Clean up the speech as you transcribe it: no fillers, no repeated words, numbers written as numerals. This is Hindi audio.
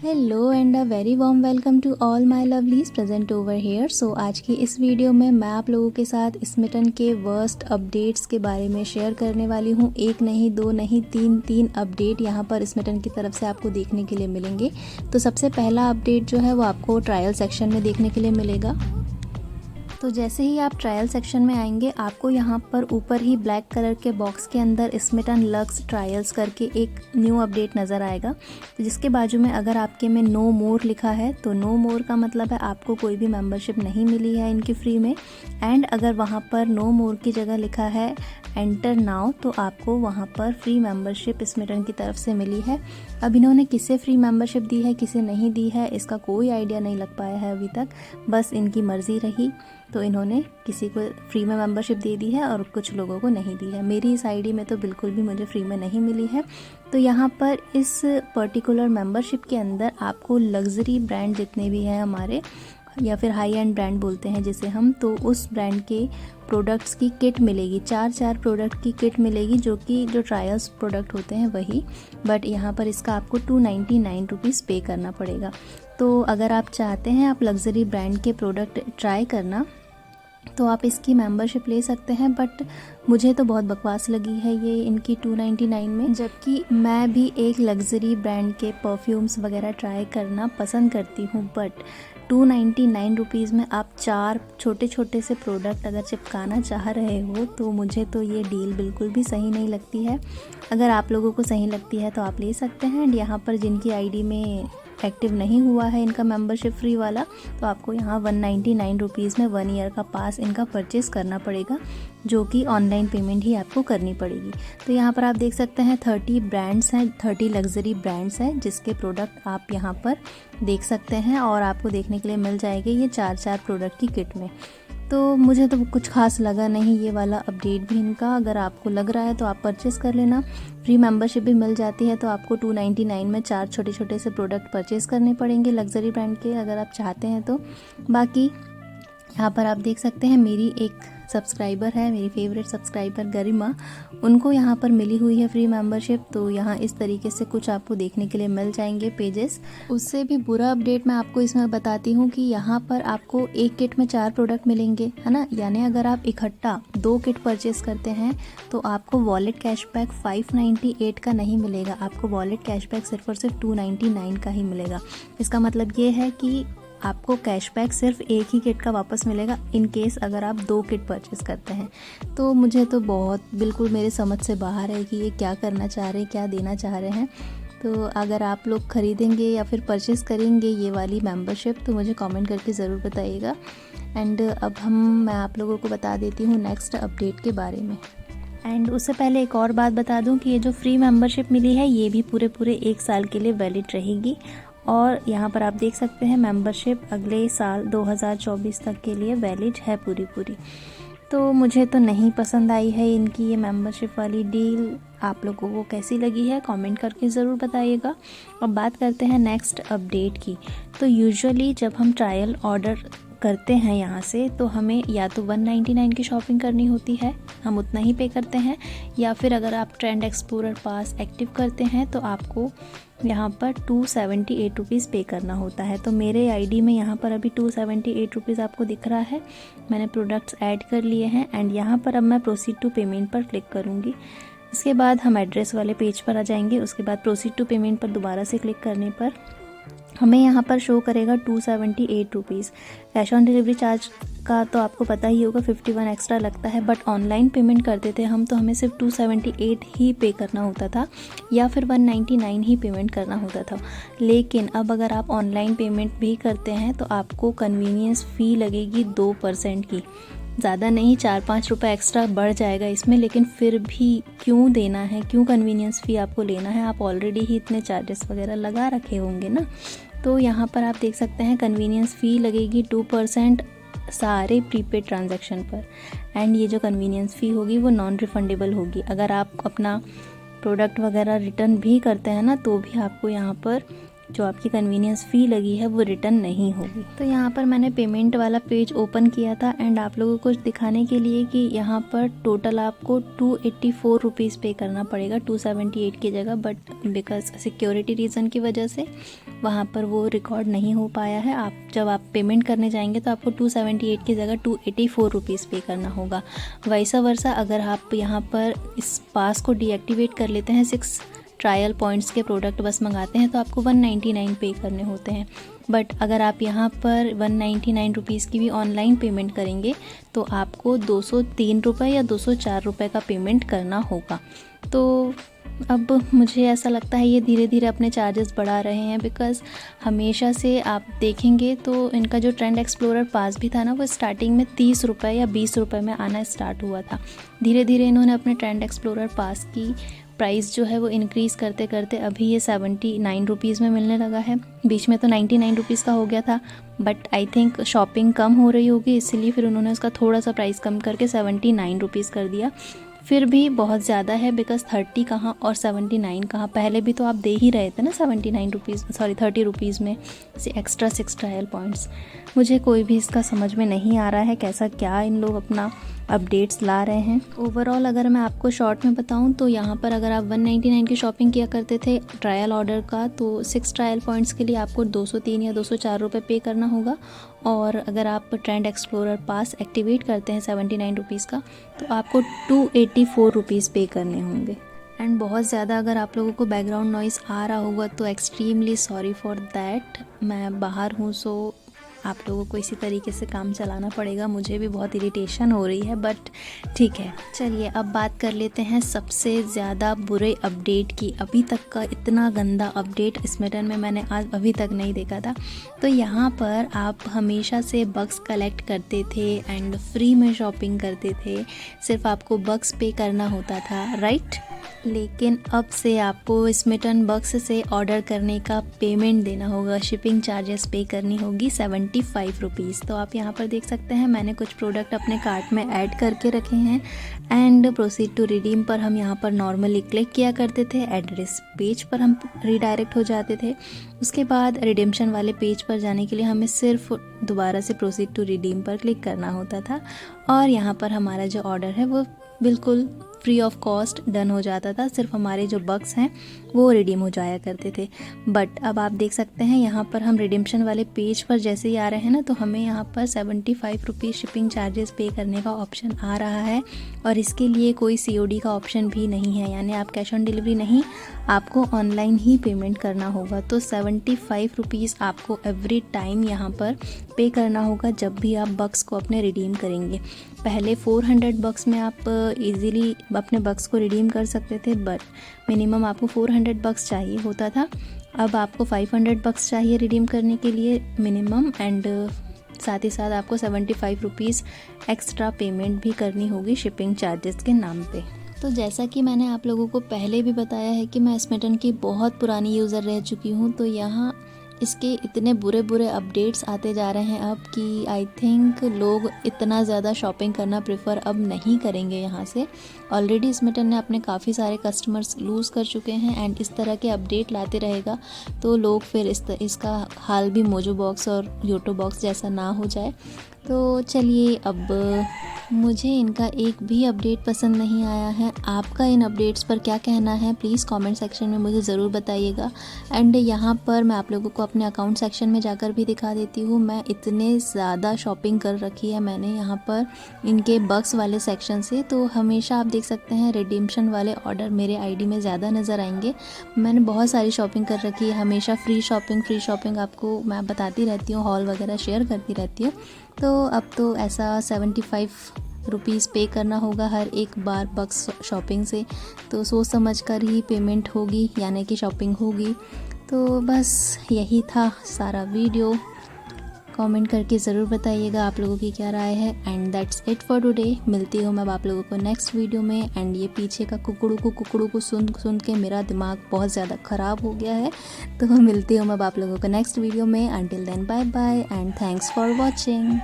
Hello and a very warm welcome to all my lovelies present over here. So आज की इस वीडियो में मैं आप लोगों के साथ स्मिटन के वर्स्ट अपडेट्स के बारे में शेयर करने वाली हूँ। एक नहीं, दो नहीं, तीन अपडेट यहाँ पर स्मिटन की तरफ से आपको देखने के लिए मिलेंगे। तो सबसे पहला अपडेट जो है वो आपको ट्रायल सेक्शन में देखने के लिए मिलेगा। तो जैसे ही आप ट्रायल सेक्शन में आएंगे, आपको यहाँ पर ऊपर ही ब्लैक कलर के बॉक्स के अंदर स्मिटन लक्स ट्रायल्स करके एक न्यू अपडेट नज़र आएगा। तो जिसके बाजू में अगर आपके में नो मोर लिखा है तो नो मोर का मतलब है आपको कोई भी मेंबरशिप नहीं मिली है इनकी फ्री में। एंड अगर वहाँ पर नो मोर की जगह लिखा है एंटर नाउ तो आपको वहाँ पर फ्री मेंबरशिप स्मिटन की तरफ से मिली है। अब इन्होंने किसे फ्री मेंबरशिप दी है, किसे नहीं दी है, इसका कोई आइडिया नहीं लग पाया है अभी तक। बस इनकी मर्ज़ी रही तो इन्होंने किसी को फ्री में मेंबरशिप दे दी है और कुछ लोगों को नहीं दी है। मेरी इस आईडी में तो बिल्कुल भी मुझे फ्री में नहीं मिली है। तो यहाँ पर इस पर्टिकुलर मेंबरशिप के अंदर आपको लग्जरी ब्रांड जितने भी हैं हमारे, या फिर हाई एंड ब्रांड बोलते हैं जिसे हम, तो उस ब्रांड के प्रोडक्ट्स की किट मिलेगी। चार प्रोडक्ट की किट मिलेगी जो ट्रायल्स प्रोडक्ट होते हैं वही, बट यहाँ पर इसका आपको 299 रुपीज़ पे करना पड़ेगा। तो अगर आप चाहते हैं आप लग्जरी ब्रांड के प्रोडक्ट ट्राई करना तो आप इसकी मेंबरशिप ले सकते हैं, बट मुझे तो बहुत बकवास लगी है ये इनकी 299 में। जबकि मैं भी एक लग्जरी ब्रांड के परफ्यूम्स वगैरह ट्राई करना पसंद करती हूँ, बट 299 रुपीज़ में आप 4 छोटे छोटे से प्रोडक्ट अगर चिपकाना चाह रहे हो तो मुझे तो ये डील बिल्कुल भी सही नहीं लगती है। अगर आप लोगों को सही लगती है तो आप ले सकते हैं। एंड यहाँ पर जिनकी आईडी में एक्टिव नहीं हुआ है इनका मेंबरशिप फ्री वाला, तो आपको यहाँ 199 रुपीज़ में 1 ईयर का पास इनका परचेस करना पड़ेगा, जो कि ऑनलाइन पेमेंट ही आपको करनी पड़ेगी। तो यहाँ पर आप देख सकते हैं 30 ब्रांड्स हैं, 30 लग्जरी ब्रांड्स हैं जिसके प्रोडक्ट आप यहाँ पर देख सकते हैं और आपको देखने के लिए मिल जाएंगे ये 4 प्रोडक्ट की किट में। तो मुझे तो कुछ खास लगा नहीं ये वाला अपडेट भी इनका। अगर आपको लग रहा है तो आप परचेस कर लेना, फ्री मेंबरशिप भी मिल जाती है। तो आपको 299 में 4 छोटे छोटे से प्रोडक्ट परचेस करने पड़ेंगे लग्जरी ब्रांड के, अगर आप चाहते हैं तो। बाकी यहाँ पर आप देख सकते हैं मेरी एक सब्सक्राइबर है, मेरी फेवरेट सब्सक्राइबर गरिमा, उनको यहाँ पर मिली हुई है फ्री मेंबरशिप। तो यहाँ इस तरीके से कुछ आपको देखने के लिए मिल जाएंगे पेजेस। उससे भी बुरा अपडेट मैं आपको इसमें बताती हूँ कि यहाँ पर आपको एक किट में 4 प्रोडक्ट मिलेंगे, है ना। यानी अगर आप इकट्ठा 2 किट परचेस करते हैं तो आपको वॉलेट कैशबैक 598 का नहीं मिलेगा, आपको वॉलेट कैशबैक सिर्फ और सिर्फ 299 का ही मिलेगा। इसका मतलब ये है कि आपको कैशबैक सिर्फ एक ही किट का वापस मिलेगा इन केस अगर आप 2 किट परचेस करते हैं। तो मुझे तो बहुत बिल्कुल मेरे समझ से बाहर है कि ये क्या करना चाह रहे हैं, क्या देना चाह रहे हैं। तो अगर आप लोग ख़रीदेंगे या फिर परचेस करेंगे ये वाली मेंबरशिप तो मुझे कमेंट करके ज़रूर बताइएगा। एंड अब मैं आप लोगों को बता देती हूँ नेक्स्ट अपडेट के बारे में। एंड उससे पहले एक और बात बता दूं कि ये जो फ्री मेंबरशिप मिली है ये भी पूरे 1 साल के लिए वैलिड रहेगी। और यहाँ पर आप देख सकते हैं मेंबरशिप अगले साल 2024 तक के लिए वैलिड है पूरी। तो मुझे तो नहीं पसंद आई है इनकी ये मेंबरशिप वाली डील। आप लोगों को कैसी लगी है कमेंट करके ज़रूर बताइएगा। अब बात करते हैं नेक्स्ट अपडेट की। तो यूजुअली जब हम ट्रायल ऑर्डर करते हैं यहाँ से तो हमें या तो 199 की शॉपिंग करनी होती है, हम उतना ही पे करते हैं, या फिर अगर आप ट्रेंड एक्सप्लोरर पास एक्टिव करते हैं तो आपको यहाँ पर 278 रुपीज़ पे करना होता है। तो मेरे आईडी में यहाँ पर अभी 278 रुपीज़ आपको दिख रहा है। मैंने प्रोडक्ट्स ऐड कर लिए हैं एंड यहाँ पर अब मैं प्रोसीड टू पेमेंट पर क्लिक करूँगी। इसके बाद हम एड्रेस वाले पेज पर आ जाएंगे। उसके बाद प्रोसीड टू पेमेंट पर दोबारा से क्लिक करने पर हमें यहाँ पर शो करेगा 278 rupees. Cash on delivery charge का तो आपको पता ही होगा 51 एक्स्ट्रा लगता है, बट ऑनलाइन पेमेंट करते थे हम तो हमें सिर्फ 278 ही पे करना होता था या फिर 199 ही पेमेंट करना होता था। लेकिन अब अगर आप ऑनलाइन पेमेंट भी करते हैं तो आपको कन्वीनियंस फ़ी लगेगी 2% की, ज़्यादा नहीं, 4-5 रुपये एक्स्ट्रा बढ़ जाएगा इसमें। लेकिन फिर भी क्यों देना है, क्यों कन्वीनियंस फ़ी आपको लेना है, आप ऑलरेडी ही इतने चार्जेस वगैरह लगा रखे होंगे ना। तो यहाँ पर आप देख सकते हैं कन्वीनियंस फ़ी लगेगी 2% सारे प्रीपेड ट्रांजैक्शन पर। एंड ये जो कन्वीनियंस फ़ी होगी वो नॉन रिफंडेबल होगी। अगर आप अपना प्रोडक्ट वगैरह रिटर्न भी करते हैं ना तो भी आपको यहाँ पर जो आपकी कन्वीनियंस फ़ी लगी है वो रिटर्न नहीं होगी। तो यहाँ पर मैंने पेमेंट वाला पेज ओपन किया था एंड आप लोगों को दिखाने के लिए कि यहाँ पर टोटल आपको 284 रुपीज़ पे करना पड़ेगा 278 की जगह, बट बिकॉज सिक्योरिटी रीज़न की वजह से वहाँ पर वो रिकॉर्ड नहीं हो पाया है। आप जब आप पेमेंट करने जाएंगे तो आपको 278 की जगह 284 रुपीज़ पे करना होगा। वैसा वर्सा अगर आप यहाँ पर इस पास को डीएक्टिवेट कर लेते हैं, 6 ट्रायल पॉइंट्स के प्रोडक्ट बस मंगाते हैं, तो आपको 199 पे करने होते हैं। बट अगर आप यहाँ पर 199 रुपीज़ की भी ऑनलाइन पेमेंट करेंगे तो आपको 203 रुपये या 204 रुपये का पेमेंट करना होगा। तो अब मुझे ऐसा लगता है ये धीरे धीरे अपने चार्जेस बढ़ा रहे हैं, बिकॉज़ हमेशा से आप देखेंगे तो इनका जो ट्रेंड एक्सप्लोरर पास भी था ना, वो स्टार्टिंग में 30 रुपये या 20 रुपये में आना स्टार्ट हुआ था। धीरे धीरे इन्होंने अपने ट्रेंड एक्सप्लोरर पास की प्राइस जो है वो इंक्रीज़ करते करते अभी ये 79 रुपीज़ में मिलने लगा है। बीच में तो 99 रुपीज़ का हो गया था, बट आई थिंक शॉपिंग कम हो रही होगी, इसलिए फिर उन्होंने उसका थोड़ा सा प्राइस कम करके 79 रुपीज़ कर दिया। फिर भी बहुत ज़्यादा है, बिकॉज़ 30 कहाँ और 79 कहाँ। पहले भी तो आप दे ही रहे थे ना 79 रुपीज़, सॉरी 30 रुपीज़ में एक्स्ट्रा 6 ट्रायल पॉइंट्स। मुझे कोई भी इसका समझ में नहीं आ रहा है कैसा क्या इन लोग अपना अपडेट्स ला रहे हैं। ओवरऑल अगर मैं आपको शॉर्ट में बताऊं तो यहाँ पर अगर आप 199 की शॉपिंग किया करते थे ट्रायल ऑर्डर का, तो 6 ट्रायल पॉइंट्स के लिए आपको 203 या 204 रुपये पे करना होगा। और अगर आप ट्रेंड एक्सप्लोरर पास एक्टिवेट करते हैं 79 रुपीज़ का, तो आपको 284 रुपीज़ पे करने होंगे। एंड बहुत ज़्यादा अगर आप लोगों को बैकग्राउंड नॉइज़ आ रहा होगा तो एक्सट्रीमली सॉरी फॉर दैट। मैं बाहर हूँ, सो आप लोगों को इसी तरीके से काम चलाना पड़ेगा। मुझे भी बहुत इरिटेशन हो रही है, बट ठीक है। चलिए अब बात कर लेते हैं सबसे ज़्यादा बुरे अपडेट की। अभी तक का इतना गंदा अपडेट स्मिटन में मैंने आज अभी तक नहीं देखा था। तो यहाँ पर आप हमेशा से बग्स कलेक्ट करते थे एंड फ्री में शॉपिंग करते थे, सिर्फ आपको बग्स पे करना होता था, राइट? लेकिन अब से आपको स्मिटन बग्स से ऑर्डर करने का पेमेंट देना होगा, शिपिंग चार्जेस पे करनी होगी 75 रुपीज़। तो आप यहाँ पर देख सकते हैं मैंने कुछ प्रोडक्ट अपने कार्ट में ऐड करके रखे हैं। एंड प्रोसीड टू रिडीम पर हम यहाँ पर नॉर्मली क्लिक किया करते थे, एड्रेस पेज पर हम रीडायरेक्ट हो जाते थे। उसके बाद रिडेम्पशन वाले पेज पर जाने के लिए हमें सिर्फ दोबारा से प्रोसीड टू रिडीम पर क्लिक करना होता था, और यहाँ पर हमारा जो ऑर्डर है वो बिल्कुल फ्री ऑफ कॉस्ट डन हो जाता था। सिर्फ हमारे जो बग्स हैं वो रिडीम हो जाया करते थे। बट अब आप देख सकते हैं यहाँ पर हम रिडेम्पशन वाले पेज पर जैसे ही आ रहे हैं ना, तो हमें यहाँ पर 75 रुपीज़ शिपिंग चार्जेस पे करने का ऑप्शन आ रहा है, और इसके लिए कोई COD का ऑप्शन भी नहीं है, यानी आप कैश ऑन डिलीवरी नहीं, आपको ऑनलाइन ही पेमेंट करना होगा। तो 75 रुपीज़ आपको एवरी टाइम यहाँ पर पे करना होगा जब भी आप बग्स को अपने रिडीम करेंगे। पहले 400 बग्स में आप इजीली अपने बग्स को रिडीम कर सकते थे, बट मिनिमम आपको 400 बग्स चाहिए होता था। अब आपको 500 बग्स चाहिए रिडीम करने के लिए मिनिमम, एंड साथ ही साथ आपको 75 रुपीज़ एक्स्ट्रा पेमेंट भी करनी होगी शिपिंग चार्जेस के नाम पे। तो जैसा कि मैंने आप लोगों को पहले भी बताया है कि मैं स्मिटन की बहुत पुरानी यूज़र रह चुकी हूँ, तो यहाँ इसके इतने बुरे बुरे अपडेट्स आते जा रहे हैं अब कि आई थिंक लोग इतना ज़्यादा शॉपिंग करना प्रेफर अब नहीं करेंगे यहाँ से। ऑलरेडी स्मिटन ने अपने काफ़ी सारे कस्टमर्स लूज़ कर चुके हैं, एंड इस तरह के अपडेट लाते रहेगा तो लोग फिर इसका हाल भी मोजो बॉक्स और योटो बॉक्स जैसा ना हो जाए। तो चलिए, अब मुझे इनका एक भी अपडेट पसंद नहीं आया है। आपका इन अपडेट्स पर क्या कहना है प्लीज़ कमेंट सेक्शन में मुझे ज़रूर बताइएगा। एंड यहाँ पर मैं आप लोगों को अपने अकाउंट सेक्शन में जाकर भी दिखा देती हूँ। मैं इतने ज़्यादा शॉपिंग कर रखी है मैंने यहाँ पर इनके बग्स वाले सेक्शन से, तो हमेशा आप देख सकते हैं रिडीम्पशन वाले ऑर्डर मेरे ID में ज़्यादा नज़र आएंगे। मैंने बहुत सारी शॉपिंग कर रखी है, हमेशा फ्री शॉपिंग आपको मैं बताती रहती हूँ, हॉल वगैरह शेयर करती रहती हूँ। तो अब तो ऐसा 75 रुपीज़ पे करना होगा हर एक बार बग्स शॉपिंग से, तो सोच समझ कर ही पेमेंट होगी, यानी कि शॉपिंग होगी। तो बस यही था सारा वीडियो। कमेंट करके ज़रूर बताइएगा आप लोगों की क्या राय है। And that's it for today. मिलती हूँ मैं आप लोगों को नेक्स्ट वीडियो में। एंड ये पीछे का कुकड़ू को सुन के मेरा दिमाग बहुत ज़्यादा ख़राब हो गया है, तो मिलती हूँ मैं आप लोगों को नेक्स्ट वीडियो में। Until then bye bye and thanks for watching.